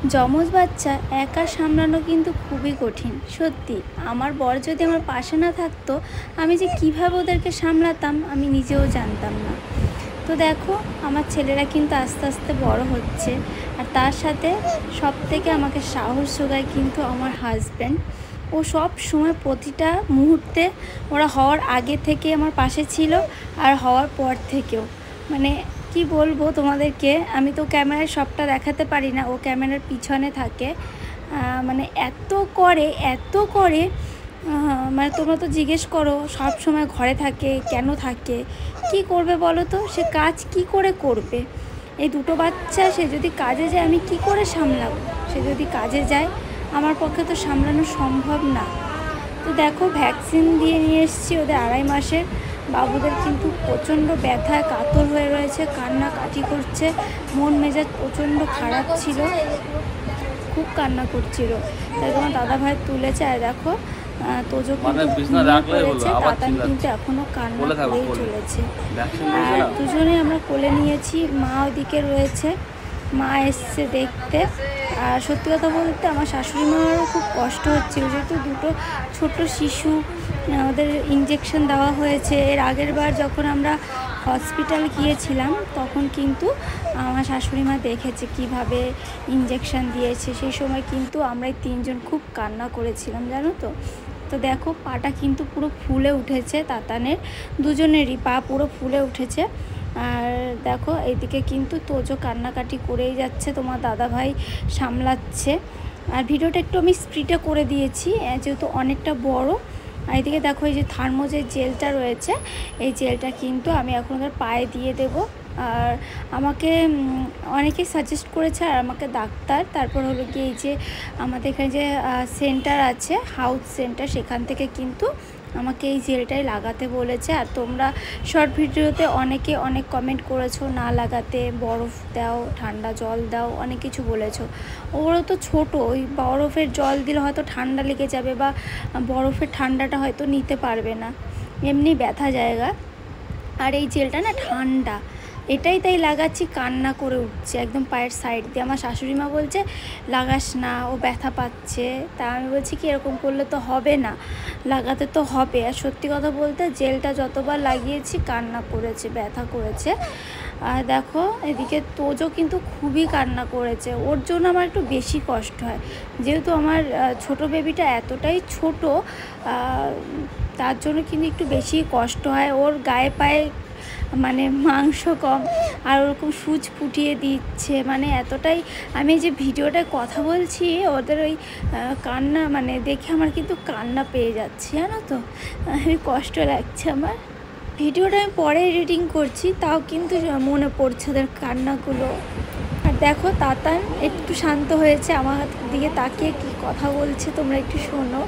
যমজ বাচ্চা একা সামলানো কিন্তু খুবই কঠিন। সত্যি আমার বর যদি আমার পাশে না থাকতো, আমি যে কীভাবে ওদেরকে সামলাতাম আমি নিজেও জানতাম না। তো দেখো আমার ছেলেরা কিন্তু আস্তে আস্তে বড় হচ্ছে, আর তার সাথে সব থেকে আমাকে সাহস যোগায় কিন্তু আমার হাজব্যান্ড। ও সব সময় প্রতিটা মুহূর্তে, ওরা হওয়ার আগে থেকে আমার পাশে ছিল আর হওয়ার পর থেকেও। মানে কি বলবো তোমাদেরকে, আমি তো ক্যামেরায় সবটা দেখাতে পারি না, ও ক্যামেরার পিছনে থাকে। মানে এত করে মানে তোমরা তো জিজ্ঞেস করো সব সময় ঘরে থাকে কেন থাকে, কি করবে বলো তো, সে কাজ কি করে করবে? এই দুটো বাচ্চা, সে যদি কাজে যায় আমি কি করে সামলাবো? সে যদি কাজে যায় আমার পক্ষে তো সামলানো সম্ভব না। তো দেখো ভ্যাকসিন দিয়ে নিয়ে এসেছি ওদের 2.5 মাসের। বাবুদের কিন্তু প্রচণ্ড ব্যথায় কাতর হয়ে রয়েছে, কান্নাকাটি করছে, মন মেজাজ প্রচণ্ড খারাপ ছিল, খুব কান্না করছিল। তাই তোমার দাদা ভাই তুলেছে। আর দেখো তোজো করেছে, তাতান কিন্তু এখনো কান্না করেই চলেছে। আর দুজনে আমরা কোলে নিয়েছি, মা ওদিকে রয়েছে, মা এসছে দেখতে। আর সত্যি কথা বলতে আমার শাশুড়ি মারও খুব কষ্ট হচ্ছিল, যেহেতু দুটো ছোট শিশু, ওদের ইঞ্জেকশন দেওয়া হয়েছে। এর আগের বার যখন আমরা হসপিটাল গিয়েছিলাম তখন কিন্তু আমার শাশুড়ি মা দেখেছে কিভাবে ইঞ্জেকশন দিয়েছে। সেই সময় কিন্তু আমরা 3জন খুব কান্না করেছিলাম, জানো তো। তো দেখো পাটা কিন্তু পুরো ফুলে উঠেছে, তাতানের দুজনেরই পা পুরো ফুলে উঠেছে। আর দেখো এইদিকে কিন্তু তোজো কান্নাকাটি করেই যাচ্ছে, তোমার দাদাভাই সামলাচ্ছে। আর ভিডিওটা একটু আমি স্পিডে করে দিয়েছি যেহেতু অনেকটা বড়। আর এদিকে দেখো এই যে থার্মো যে জেলটা রয়েছে, এই জেলটা কিন্তু আমি এখন ওদের পায়ে দিয়ে দেব। আর আমাকে অনেকেই সাজেস্ট করেছে, আর আমাকে ডাক্তার, তারপর হলো কি এই যে আমাদের এখানে যে সেন্টার আছে, হাউস সেন্টার, সেখান থেকে কিন্তু আমাকে এই জেলটাই লাগাতে বলেছে। আর তোমরা শর্ট ভিডিওতে অনেকে অনেক কমেন্ট করেছো না লাগাতে, বরফ দাও, ঠান্ডা জল দাও, অনেক কিছু বলেছো। ওগুলো তো ছোট, ওই বরফের জল দিলে হয়তো ঠান্ডা লেগে যাবে, বা বরফের ঠান্ডাটা হয়তো নিতে পারবে না, এমনি ব্যথা জায়গা। আর এই জেলটা না ঠান্ডা, এটাই তাই লাগাচ্ছি, কান্না করে উঠছে একদম পায়ের সাইড দিয়ে। আমার শাশুড়ি মা বলছে লাগাস না, ও ব্যথা পাচ্ছে। তা আমি বলছি কি এরকম করলে তো হবে না, লাগাতে তো হবে। আর সত্যি কথা বলতে জেলটা যতবার লাগিয়েছি কান্না করেছে, ব্যথা করেছে। আর দেখো এদিকে তোজো কিন্তু খুবই কান্না করেছে, ওর জন্য আমার একটু বেশি কষ্ট হয়, যেহেতু আমার ছোট বেবিটা এতটাই ছোট, তার জন্য কিন্তু একটু বেশি কষ্ট হয়। ওর গায়ে পায়ে মানে মাংস কম, আর ওরকম সূচ ফুটিয়ে দিচ্ছে, মানে এতটাই। আমি যে ভিডিওটায় কথা বলছি ওদের ওই কান্না মানে দেখে আমার কিন্তু কান্না পেয়ে যাচ্ছে, জানো তো, কষ্ট লাগছে আমার। ভিডিওটা আমি পরে এডিটিং করছি, তাও কিন্তু মনে পড়ছে ওদের কান্নাগুলো। আর দেখো তাতান একটু শান্ত হয়েছে, আমার দিকে তাকিয়ে কি কথা বলছে তোমরা একটু শোনো।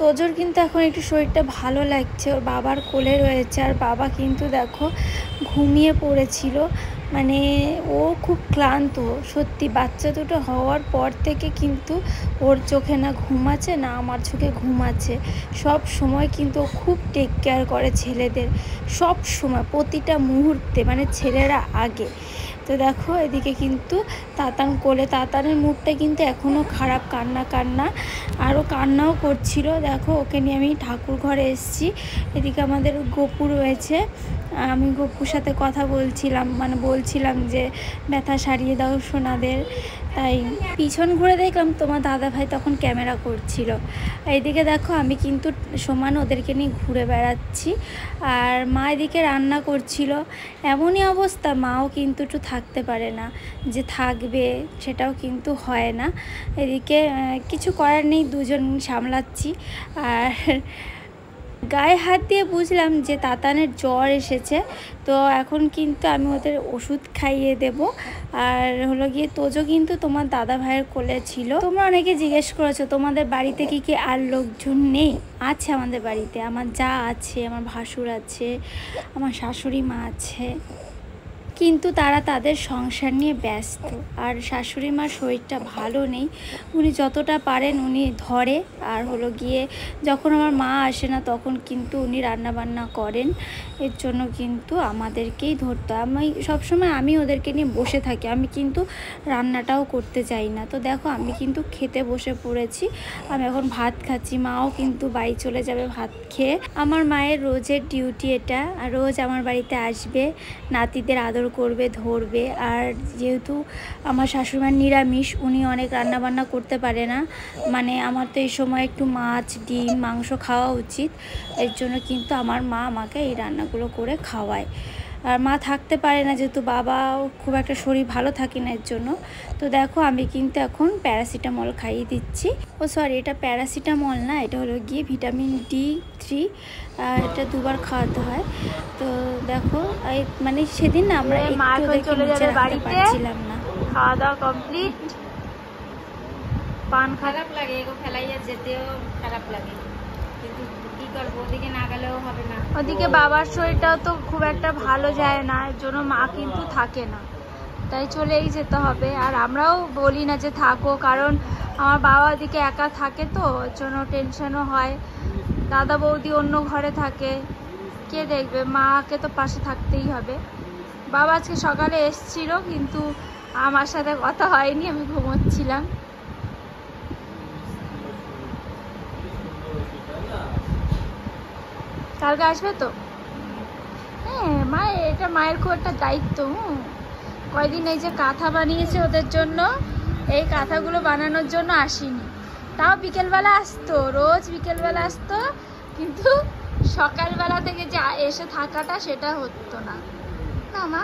তোজোর কিন্তু এখন একটু শরীরটা ভালো লাগছে, ওর বাবার কোলে রয়েছে। আর বাবা কিন্তু দেখো ঘুমিয়ে পড়েছিল, মানে ও খুব ক্লান্ত সত্যি। বাচ্চা দুটো হওয়ার পর থেকে কিন্তু ওর চোখে না ঘুম আছে না আমার চোখে ঘুম আছে। সব সময় কিন্তু ও খুব টেক কেয়ার করে ছেলেদের, সব সময় প্রতিটা মুহূর্তে, মানে ছেলেরা আগে। তো দেখো এদিকে কিন্তু তাতান কোলে, তাতানের মুখটা কিন্তু এখনও খারাপ, কান্না আরও কান্নাও করছিল। দেখো ওকে নিয়ে আমি ঠাকুর ঘরে এসেছি। এদিকে আমাদের গপু রয়েছে, আমি গপুর সাথে কথা বলছিলাম, মানে বলছিলাম যে ব্যথা সারিয়ে দাও সোনাদের। তাই পিছন ঘুরে দেখলাম তোমার দাদা ভাই তখন ক্যামেরা করছিল। এইদিকে দেখো আমি কিন্তু সমান ওদেরকে নিয়ে ঘুরে বেড়াচ্ছি, আর মা এদিকে রান্না করছিল। এমনই অবস্থা, মাও কিন্তু একটু থাকতে পারে না, যে থাকবে সেটাও কিন্তু হয় না। এদিকে কিছু করার নেই, দুজন সামলাচ্ছি। আর গায়ে হাত দিয়ে বুঝলাম যে তাতানের জ্বর এসেছে। তো এখন কিন্তু আমি ওদের ওষুধ খাইয়ে দেব। আর হলো গিয়ে তোজো কিন্তু তোমার দাদা ভাইয়ের কোলে ছিল। তোমরা অনেকে জিজ্ঞেস করেছো তোমাদের বাড়িতে কি আর লোকজন নেই? আছে আমাদের বাড়িতে, আমার যা আছে, আমার ভাসুর আছে, আমার শাশুড়ি মা আছে, কিন্তু তারা তাদের সংসার নিয়ে ব্যস্ত। আর শাশুড়ি মার শরীরটা ভালো নেই, উনি যতটা পারেন উনি ধরে। আর হলো গিয়ে যখন আমার মা আসে না তখন কিন্তু উনি রান্নাবান্না করেন। এর জন্য কিন্তু আমাদেরকেই ধরতে হয়। আমি সবসময় ওদেরকে নিয়ে বসে থাকি, আমি কিন্তু রান্নাটাও করতে চাই না। তো দেখো আমি কিন্তু খেতে বসে পড়েছি, আমি এখন ভাত খাচ্ছি। মাও কিন্তু বাড়ি চলে যাবে ভাত খেয়ে। আমার মায়ের রোজের ডিউটি এটা, আর রোজ আমার বাড়িতে আসবে, নাতিদের আদর করবে, ধরবে। আর যেহেতু আমার শাশুড়িমার নিরামিষ, উনি অনেক রান্নাবান্না করতে পারে না, মানে আমার তো এই সময় একটু মাছ, ডিম, মাংস খাওয়া উচিত। এর জন্য কিন্তু আমার মা আমাকে এই রান্নাগুলো করে খাওয়ায়। আর মা থাকতে পারে না যেহেতু বাবাও খুব একটা শরীর ভালো থাকে না, এর জন্য। তো দেখো আমি কিন্তু এখন প্যারাসিটামল খাইয়ে দিচ্ছি। ও সরি, এটা প্যারাসিটামল না, এটা হলো গিয়ে ভিটামিন D3। এটা দুবার খাওয়াতে হয়। তো দেখো মানে সেদিন না আমরা চলে যাবে বাড়িতে, পারছিলাম না। খাওয়া দাওয়া কমপ্লিট। পান খারাপ লাগে, এগো ফেলাইয়া যেতেও খারাপ লাগে, কিন্তু কি করবো, ওদিকে না গেলেও হবে না। ওদিকে বাবার শরীরটাও তো খুব একটা ভালো যায় না, এর জন্য মা কিন্তু থাকে না, তাই চলেই যেতে হবে। আর আমরাও বলি না যে থাকো, কারণ আমার বাবা ওদিকে একা থাকে, তো ওর জন্য টেনশনও হয়। দাদা বৌদি অন্য ঘরে থাকে, কে দেখবে, মাকে তো পাশে থাকতেই হবে। বাবা আজকে সকালে এসছিল, কিন্তু আমার সাথে কথা হয়নি, আমি ঘুমোচ্ছিলাম। কালকে আসবে তো? হ্যাঁ, এটা মায়ের খুব একটা দায়িত্ব। কয়দিন এই যে কাঁথা বানিয়েছে ওদের জন্য, এই কাঁথাগুলো বানানোর জন্য আসিনি। তাও বিকেলবেলা আসতো, রোজ বিকেলবেলা আসতো, কিন্তু সকালবেলা থেকে যে এসে থাকাটা সেটা হতো না। না মা,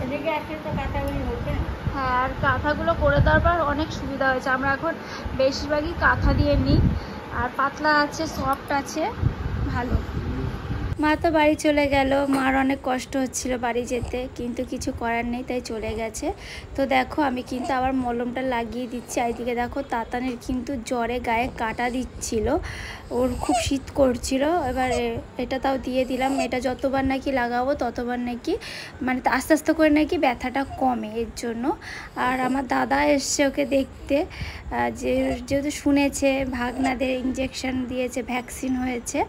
এদিকে আসলে তো কাঁথাগুলি হচ্ছে। হ্যাঁ, আর কাঁথাগুলো করে দেওয়ার পর অনেক সুবিধা হয়েছে। আমরা এখন বেশিরভাগই কাঁথা দিয়ে নিই, আর পাতলা আছে, সফট আছে, ভালো। মা তো বাড়ি চলে গেল, মার অনেক কষ্ট হচ্ছিল বাড়ি যেতে, কিন্তু কিছু করার নেই, তাই চলে গেছে। তো দেখো আমি কিন্তু আবার মলমটা লাগিয়ে দিচ্ছি। এইদিকে দেখো তাতানের কিন্তু জ্বরে গায়ে কাটা দিচ্ছিল, ওর খুব শীত করছিল। এবার এটা তাও দিয়ে দিলাম। এটা যতবার নাকি লাগাবো ততবার নাকি মানে আস্তে আস্তে করে নাকি ব্যথাটা কমে, এর জন্য। আর আমার দাদা এসছে ওকে দেখতে, যেহেতু শুনেছে ভাগনাদের ইঞ্জেকশন দিয়েছে, ভ্যাকসিন হয়েছে,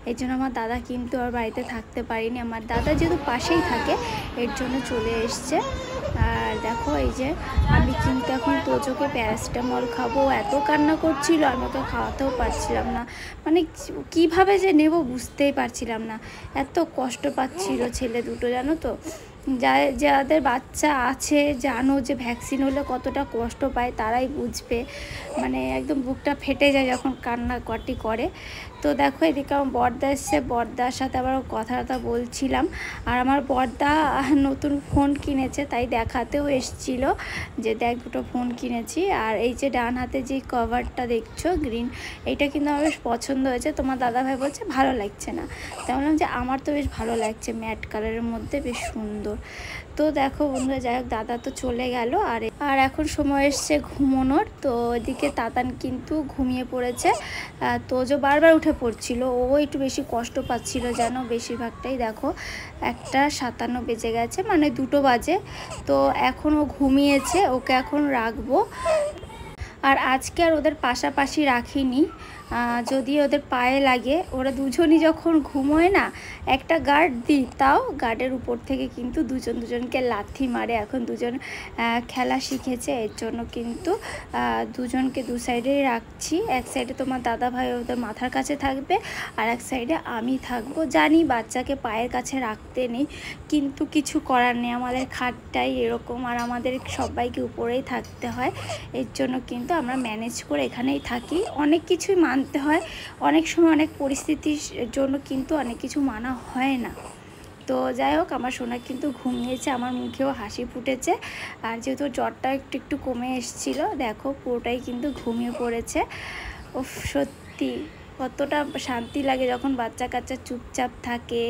এই জন্য আমার দাদা কিন্তু আর বাড়িতে থাকতে পারিনি। আমার দাদা যেহেতু পাশেই থাকে, এর জন্য চলে এসছে। আর দেখো এই যে আমি কিন্তু এখন তোজোকে প্যারাসিটামল খাবো, এত কান্না করছিল, আমি ওকে খাওয়াতেও পারছিলাম না, মানে কিভাবে যে নেব বুঝতেই পারছিলাম না, এত কষ্ট পাচ্ছিল ছেলে দুটো, জানো তো। যাদের বাচ্চা আছে জানো যে ভ্যাকসিন হলে কতটা কষ্ট পায়, তারাই বুঝবে, মানে একদম বুকটা ফেটে যায় যখন কান্নাকাটি করে। তো দেখো এদিকে আমার বড়দা এসছে, বড়দার সাথে আবার কথা বলছিলাম। আর আমার বড়দা নতুন ফোন কিনেছে, তাই দেখাতেও এসছিল যে দেখ দুটো ফোন কিনেছি। আর এই যে ডান হাতে যে কভারটা দেখছো গ্রিন, এইটা কিন্তু আমার বেশ পছন্দ হয়েছে। তোমার দাদাভাই বলছে ভালো লাগছে না, তাই বললাম যে আমার তো বেশ ভালো লাগছে, ম্যাট কালারের মধ্যে বেশ সুন্দর। তো দেখো বন্ধুরা, যাই হোক দাদা তো চলে গেল। আর এখন সময় এসছে ঘুমোনোর। তো ওইদিকে তাতান কিন্তু ঘুমিয়ে পড়েছে, তোজো বারবার উঠে পড়ছিল, ও একটু বেশি কষ্ট পাচ্ছিল যেন বেশিরভাগটাই। দেখো 1:57 বেজে গেছে, মানে 2 বাজে। তো এখন ও ঘুমিয়েছে, ওকে এখন রাখবো। আর আজকে আর ওদের পাশাপাশি রাখিনি, যদি ওদের পায়ে লাগে, ওরা দুজনই যখন ঘুমোয় না একটা গার্ড দিই, তাও গার্ডের উপর থেকে কিন্তু দুজনকে লাথি মারে। এখন দুজন খেলা শিখেছে, এর জন্য কিন্তু দুজনকে দু সাইডেই রাখছি। এক সাইডে তোমার দাদা ভাই ওদের মাথার কাছে থাকবে, আর এক সাইডে আমি থাকবো। জানি বাচ্চাকে পায়ের কাছে রাখতে নেই, কিন্তু কিছু করার নেই, আমাদের খাটটাই এরকম, আর আমাদের সবাইকে উপরেই থাকতে হয়। এর জন্য কিন্তু আমরা ম্যানেজ করে এখানেই থাকি। অনেক কিছুই মানতে হয়, অনেক সময় অনেক পরিস্থিতির জন্য কিন্তু অনেক কিছু মানা হয় না। তো যাই হোক আমার সোনা কিন্তু ঘুমিয়েছে, আমার মুখেও হাসি ফুটেছে। আর যেহেতু জ্বরটা একটু কমে এসেছিলো, দেখো পুরোটাই কিন্তু ঘুমিয়ে পড়েছে। সত্যি সত্যি কতটা শান্তি লাগে যখন বাচ্চা কাচ্চা চুপচাপ থাকে,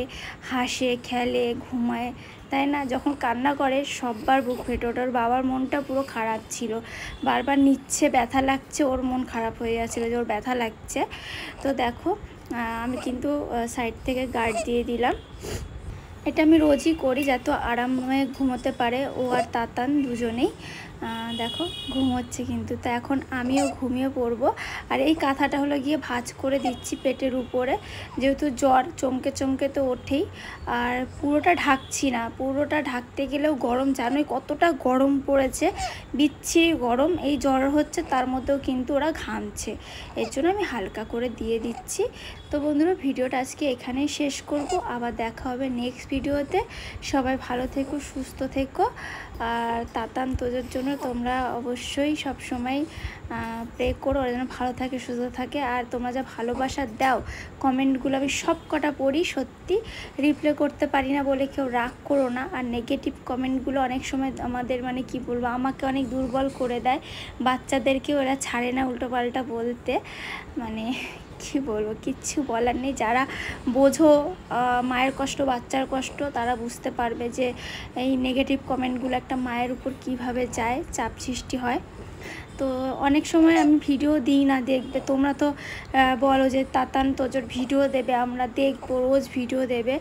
হাসে, খেলে, ঘুমায়, তাই না? যখন কান্না করে সববার বুক ফেটে ওঠে। ওর বাবার মনটা পুরো খারাপ ছিল, বারবার নিচ্ছে, ব্যথা লাগছে, ওর মন খারাপ হয়ে যাচ্ছিলো যে ওর ব্যথা লাগছে। তো দেখো আমি কিন্তু সাইড থেকে গার্ড দিয়ে দিলাম। এটা আমি রোজই করি যাতে আরামে ঘুমোতে পারে ও আর তাতান দুজনেই। দেখো ঘুমোচ্ছে কিন্তু। তো এখন আমিও ঘুমিয়ে পড়বো। আর এই কাঁথাটা হলো গিয়ে ভাঁজ করে দিচ্ছি পেটের উপরে, যেহেতু জ্বর চমকে চমকে তো ওঠেই। আর পুরোটা ঢাকছি না, পুরোটা ঢাকতে গেলেও গরম, জানোই কতটা গরম পড়েছে, বিচ্ছিরি গরম। এই জ্বর হচ্ছে তার মধ্যেও কিন্তু ওরা ঘামছে, এর জন্য আমি হালকা করে দিয়ে দিচ্ছি। তো বন্ধুরা ভিডিওটা আজকে এখানেই শেষ করব, আবার দেখা হবে নেক্সট ভিডিওতে। সবাই ভালো থেকো, সুস্থ থেকো। আর তাতান তোদের জন্য তোমরা অবশ্যই সব সময় প্রে করো, ওরা যেন ভালো থাকে, সুস্থ থাকে। আর তোমরা যা ভালোবাসা দাও, কমেন্টগুলো আমি সব কটা পড়ি, সত্যি রিপ্লাই করতে পারি না বলে কেউ রাগ করো না। আর নেগেটিভ কমেন্টগুলো অনেক সময় আমাদের মানে কি বলবো, আমাকে অনেক দুর্বল করে দেয়। বাচ্চাদেরকেও ওরা ছাড়ে না উল্টোপাল্টা বলতে, মানে কি বলবো, কিচ্ছু বলার নেই। যারা বোঝো মায়ের কষ্ট, বাচ্চার কষ্ট, তারা বুঝতে পারবে যে এই নেগেটিভ কমেন্টগুলো একটা মায়ের উপর কিভাবে যায়, চাপ সৃষ্টি হয়। তো অনেক সময় আমি ভিডিও দিই না, দেখবে তোমরা তো বলো যে তাতান তোজোর ভিডিও দেবে, আমরা দেখবো, রোজ ভিডিও দেবে।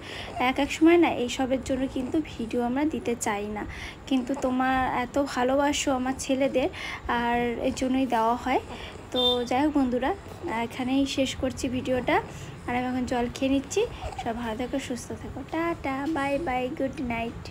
এক এক সময় না এইসবের জন্য কিন্তু ভিডিও আমরা দিতে চাই না, কিন্তু তোমার এত ভালোবাসো আমার ছেলেদের, আর এর জন্যই দেওয়া হয়। তো যাই হোক বন্ধুরা, এখানেই শেষ করছি ভিডিওটা। আর আমি এখন জল খেয়ে নিচ্ছি। সব ভালো থেকো, সুস্থ থেকো, tata, bye bye, good night.